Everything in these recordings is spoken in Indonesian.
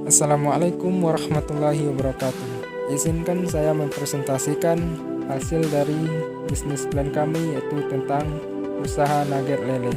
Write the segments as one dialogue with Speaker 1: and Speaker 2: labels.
Speaker 1: Assalamualaikum warahmatullahi wabarakatuh. Izinkan saya mempresentasikan hasil dari bisnis plan kami, yaitu tentang usaha nugget lele.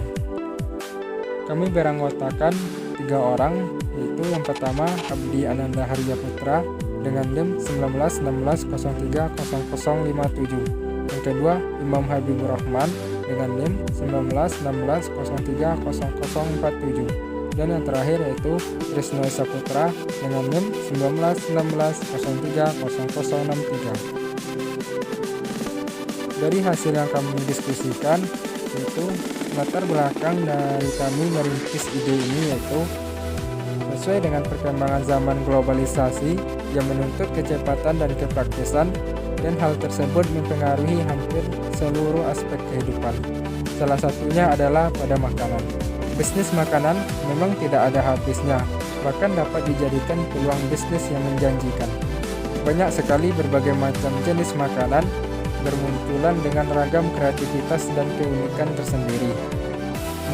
Speaker 1: Kami beranggotakan 3 orang, yaitu yang pertama Abdi Ananda Harja Putra dengan NIM 1916030057. Yang kedua Imam Habibur Rahman dengan NIM 1916030047. Dan yang terakhir yaitu Trisno Saputra dengan NIM 1916030063. Dari hasil yang kami diskusikan, yaitu latar belakang dari kami merintis ide ini yaitu sesuai dengan perkembangan zaman globalisasi yang menuntut kecepatan dan kepraktisan, dan hal tersebut mempengaruhi hampir seluruh aspek kehidupan. Salah satunya adalah pada makanan. Bisnis makanan memang tidak ada habisnya, bahkan dapat dijadikan peluang bisnis yang menjanjikan. Banyak sekali berbagai macam jenis makanan bermunculan dengan ragam kreativitas dan keunikan tersendiri.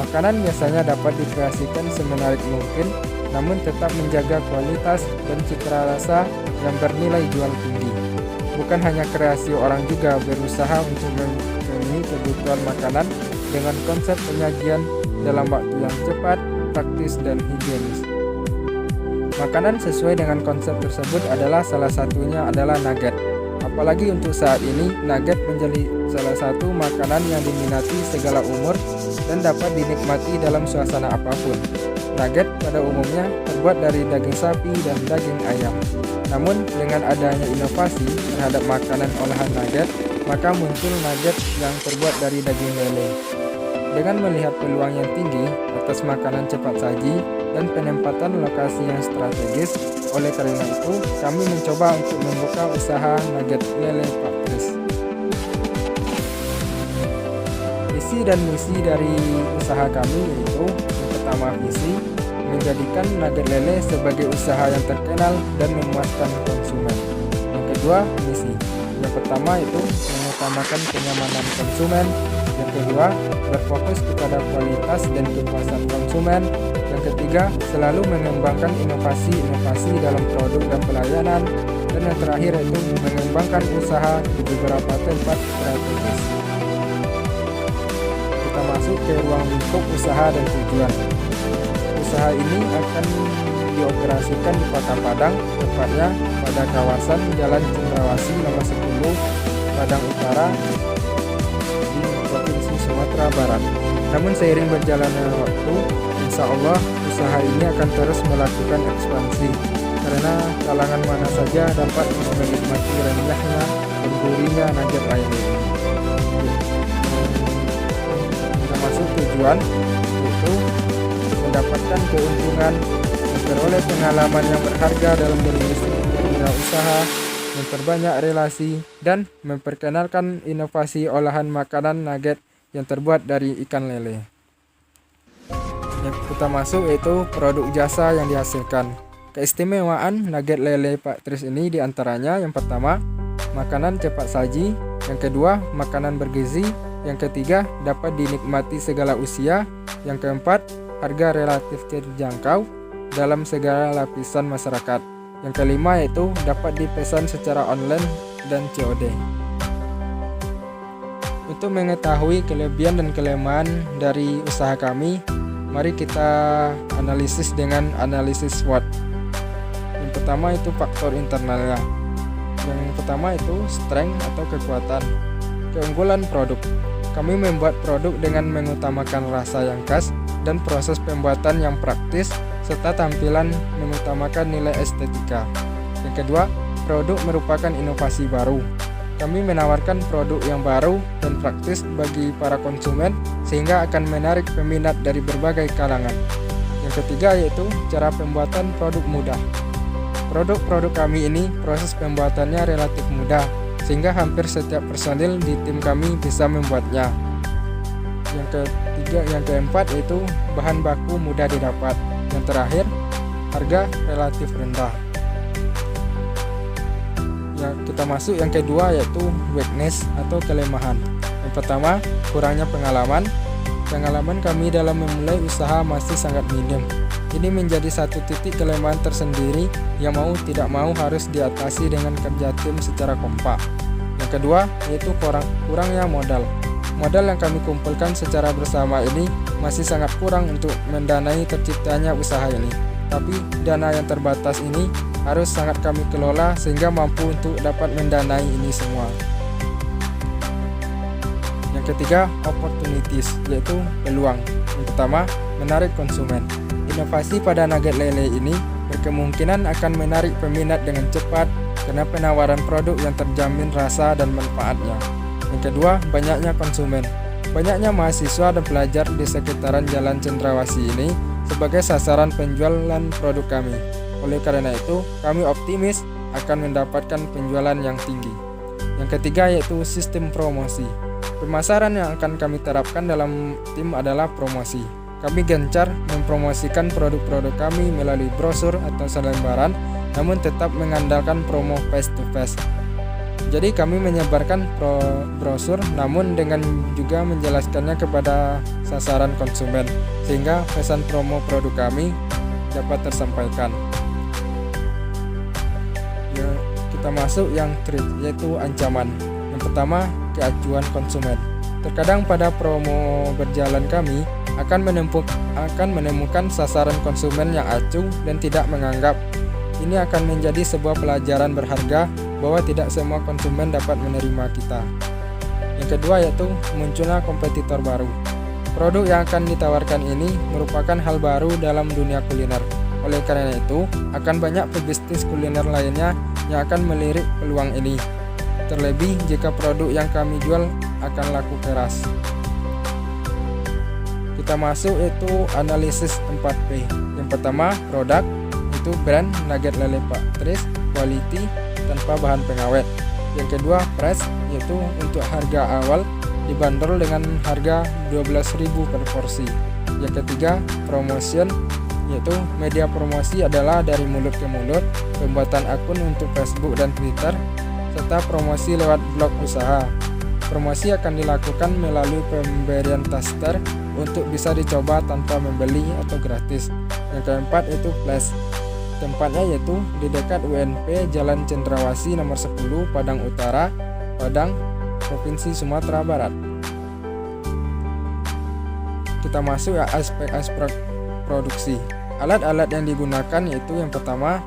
Speaker 1: Makanan biasanya dapat dikreasikan semenarik mungkin, namun tetap menjaga kualitas dan citra rasa yang bernilai jual tinggi. Bukan hanya kreasi, orang juga berusaha untuk memenuhi kebutuhan makanan dengan konsep penyajian dalam waktu yang cepat, praktis, dan higienis. Makanan sesuai dengan konsep tersebut adalah salah satunya adalah nugget. Apalagi untuk saat ini, nugget menjadi salah satu makanan yang diminati segala umur dan dapat dinikmati dalam suasana apapun. Nugget pada umumnya terbuat dari daging sapi dan daging ayam. Namun dengan adanya inovasi terhadap makanan olahan nugget, maka muncul nugget yang terbuat dari daging lele. Dengan melihat peluang yang tinggi atas makanan cepat saji dan penempatan lokasi yang strategis, oleh karena itu kami mencoba untuk membuka usaha nugget lele Pak Tris. Visi dan misi dari usaha kami yaitu yang pertama, visi menjadikan nugget lele sebagai usaha yang terkenal dan memuaskan konsumen. Yang kedua, misi. Yang pertama itu mengutamakan kenyamanan konsumen. Yang kedua, berfokus kepada kualitas dan kepuasan konsumen. Yang ketiga, selalu mengembangkan inovasi-inovasi dalam produk dan pelayanan. Dan yang terakhir yaitu mengembangkan usaha di beberapa tempat strategis. Kita masuk ke ruang lingkup usaha dan tujuan. Usaha ini akan dioperasikan di Kota Padang, tepatnya pada kawasan Jalan Cendrawasih nomor 10, Padang Utara, Provinsi Sumatera Barat. Namun seiring berjalannya waktu, insya Allah usaha ini akan terus melakukan ekspansi, karena kalangan mana saja dapat menikmati renyahnya dan gurihnya nugget ayam ini. Kita masuk tujuan, yaitu mendapatkan keuntungan, memperoleh pengalaman yang berharga dalam berwirausaha, memperbanyak relasi, dan memperkenalkan inovasi olahan makanan nugget yang terbuat dari ikan lele. Yang kita masuk yaitu produk jasa yang dihasilkan. Keistimewaan nugget lele Pak Tris ini diantaranya yang pertama, makanan cepat saji. Yang kedua, makanan bergizi. Yang ketiga, dapat dinikmati segala usia. Yang keempat, harga relatif terjangkau dalam segala lapisan masyarakat. Yang kelima yaitu dapat dipesan secara online dan COD. Untuk mengetahui kelebihan dan kelemahan dari usaha kami, mari kita analisis dengan analisis SWOT. Yang pertama itu faktor internalnya. Yang pertama itu strength atau kekuatan. Keunggulan produk. Kami membuat produk dengan mengutamakan rasa yang khas dan proses pembuatan yang praktis, serta tampilan mengutamakan nilai estetika. Yang kedua, produk merupakan inovasi baru. Kami menawarkan produk yang baru dan praktis bagi para konsumen sehingga akan menarik peminat dari berbagai kalangan. Yang ketiga yaitu cara pembuatan produk mudah. Produk-produk kami ini proses pembuatannya relatif mudah sehingga hampir setiap personil di tim kami bisa membuatnya. Yang keempat yaitu bahan baku mudah didapat. Yang terakhir, harga relatif rendah. Kita masuk yang kedua, yaitu weakness atau kelemahan. Yang pertama, kurangnya pengalaman. Pengalaman kami dalam memulai usaha masih sangat minim. Ini menjadi satu titik kelemahan tersendiri yang mau tidak mau harus diatasi dengan kerja tim secara kompak. Yang kedua, yaitu kurangnya modal. Modal yang kami kumpulkan secara bersama ini masih sangat kurang untuk mendanai terciptanya usaha ini. Tapi dana yang terbatas ini harus sangat kami kelola sehingga mampu untuk dapat mendanai ini semua. Yang ketiga, opportunities, yaitu peluang. Yang pertama, menarik konsumen. Inovasi pada nugget lele ini berkemungkinan akan menarik peminat dengan cepat karena penawaran produk yang terjamin rasa dan manfaatnya. Yang kedua, banyaknya konsumen. Banyaknya mahasiswa dan pelajar di sekitaran Jalan Cendrawasih ini sebagai sasaran penjualan produk kami. Oleh karena itu, kami optimis akan mendapatkan penjualan yang tinggi. Yang ketiga, yaitu sistem promosi. Pemasaran yang akan kami terapkan dalam tim adalah promosi. Kami gencar mempromosikan produk-produk kami melalui brosur atau selembaran, namun tetap mengandalkan promo face to face. Jadi kami menyebarkan brosur namun dengan juga menjelaskannya kepada sasaran konsumen sehingga pesan promo produk kami dapat tersampaikan. Ya, kita masuk yang threat, yaitu ancaman. Yang pertama, keacuan konsumen. Terkadang pada promo berjalan kami akan menemukan sasaran konsumen yang acuh dan tidak menganggap. Ini akan menjadi sebuah pelajaran berharga bahwa tidak semua konsumen dapat menerima kita. Yang kedua, yaitu munculnya kompetitor baru. Produk yang akan ditawarkan ini merupakan hal baru dalam dunia kuliner. Oleh karena itu, akan banyak pebisnis kuliner lainnya yang akan melirik peluang ini. Terlebih jika produk yang kami jual akan laku keras. Kita masuk yaitu analisis 4P. Yang pertama, produk, itu brand nugget lele Pak Tris, quality, tanpa bahan pengawet. Yang kedua, price, yaitu untuk harga awal dibanderol dengan harga 12.000 per porsi. Yang ketiga, promotion, yaitu media promosi adalah dari mulut ke mulut, pembuatan akun untuk Facebook dan Twitter, serta promosi lewat blog usaha. Promosi akan dilakukan melalui pemberian taster untuk bisa dicoba tanpa membeli atau gratis. Yang keempat, yaitu flash. Tempatnya yaitu di dekat UNP Jalan Cendrawasih nomor 10 Padang Utara, Padang, Provinsi Sumatera Barat. Kita masuk ya aspek-aspek produksi. Alat-alat yang digunakan yaitu yang pertama,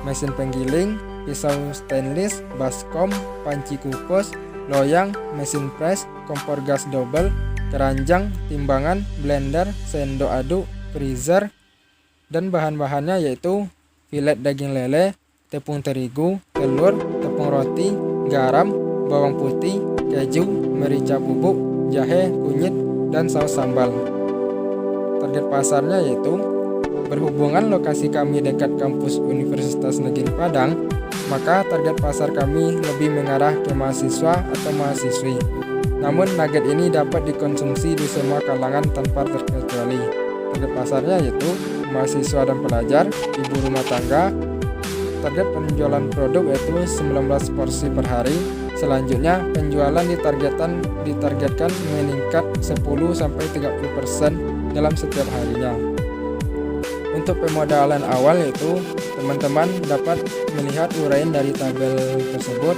Speaker 1: mesin penggiling, pisau stainless, baskom, panci kukus, loyang, mesin press, kompor gas double, keranjang, timbangan, blender, sendok aduk, freezer, dan bahan-bahannya yaitu filet daging lele, tepung terigu, telur, tepung roti, garam, bawang putih, keju, merica bubuk, jahe, kunyit, dan saus sambal. Target pasarnya yaitu berhubungan lokasi kami dekat kampus Universitas Negeri Padang, maka target pasar kami lebih mengarah ke mahasiswa atau mahasiswi. Namun nugget ini dapat dikonsumsi di semua kalangan tanpa terkecuali. Target pasarnya yaitu mahasiswa dan pelajar, ibu rumah tangga. Target penjualan produk yaitu 19 porsi per hari. Selanjutnya penjualan ditargetkan meningkat 10-30% dalam setiap harinya. Untuk pemodalan awal yaitu teman-teman dapat melihat uraian dari tabel tersebut,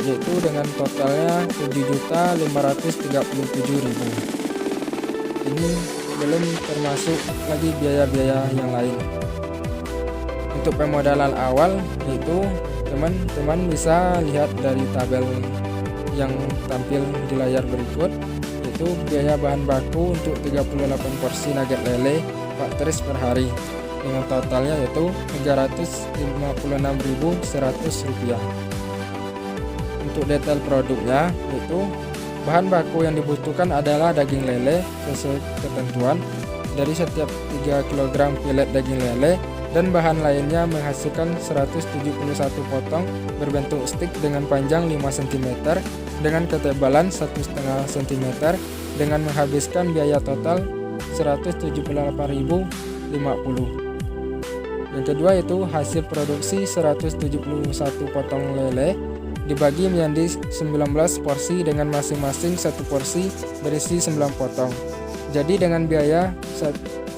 Speaker 1: yaitu dengan totalnya 7.537.000. Ini belum termasuk lagi biaya-biaya yang lain. Untuk pemodalan awal yaitu teman-teman bisa lihat dari tabel yang tampil di layar berikut, yaitu biaya bahan baku untuk 38 porsi nugget lele Pak Tris per hari dengan totalnya yaitu Rp356.100. Untuk detail produknya yaitu bahan baku yang dibutuhkan adalah daging lele sesuai ketentuan dari setiap 3 kg filet daging lele, dan bahan lainnya menghasilkan 171 potong berbentuk stik dengan panjang 5 cm dengan ketebalan 1,5 cm dengan menghabiskan biaya total Rp178.050. Yang kedua yaitu hasil produksi 171 potong lele dibagi menjadi 19 porsi dengan masing-masing satu porsi berisi 9 potong. Jadi dengan biaya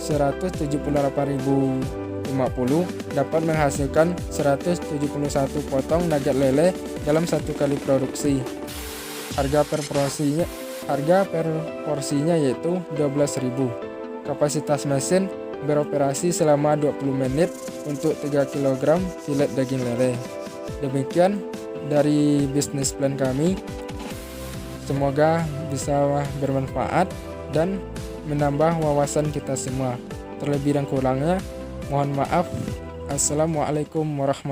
Speaker 1: 178.050 dapat menghasilkan 171 potong nugget lele dalam satu kali produksi. Harga per porsinya yaitu 12.000. Kapasitas mesin beroperasi selama 20 menit untuk 3 kg filet daging lele. Demikian dari bisnis plan kami. Semoga bisa bermanfaat dan menambah wawasan kita semua. Terlebih dan kurangnya mohon maaf. Assalamualaikum warahmatullahi wabarakatuh.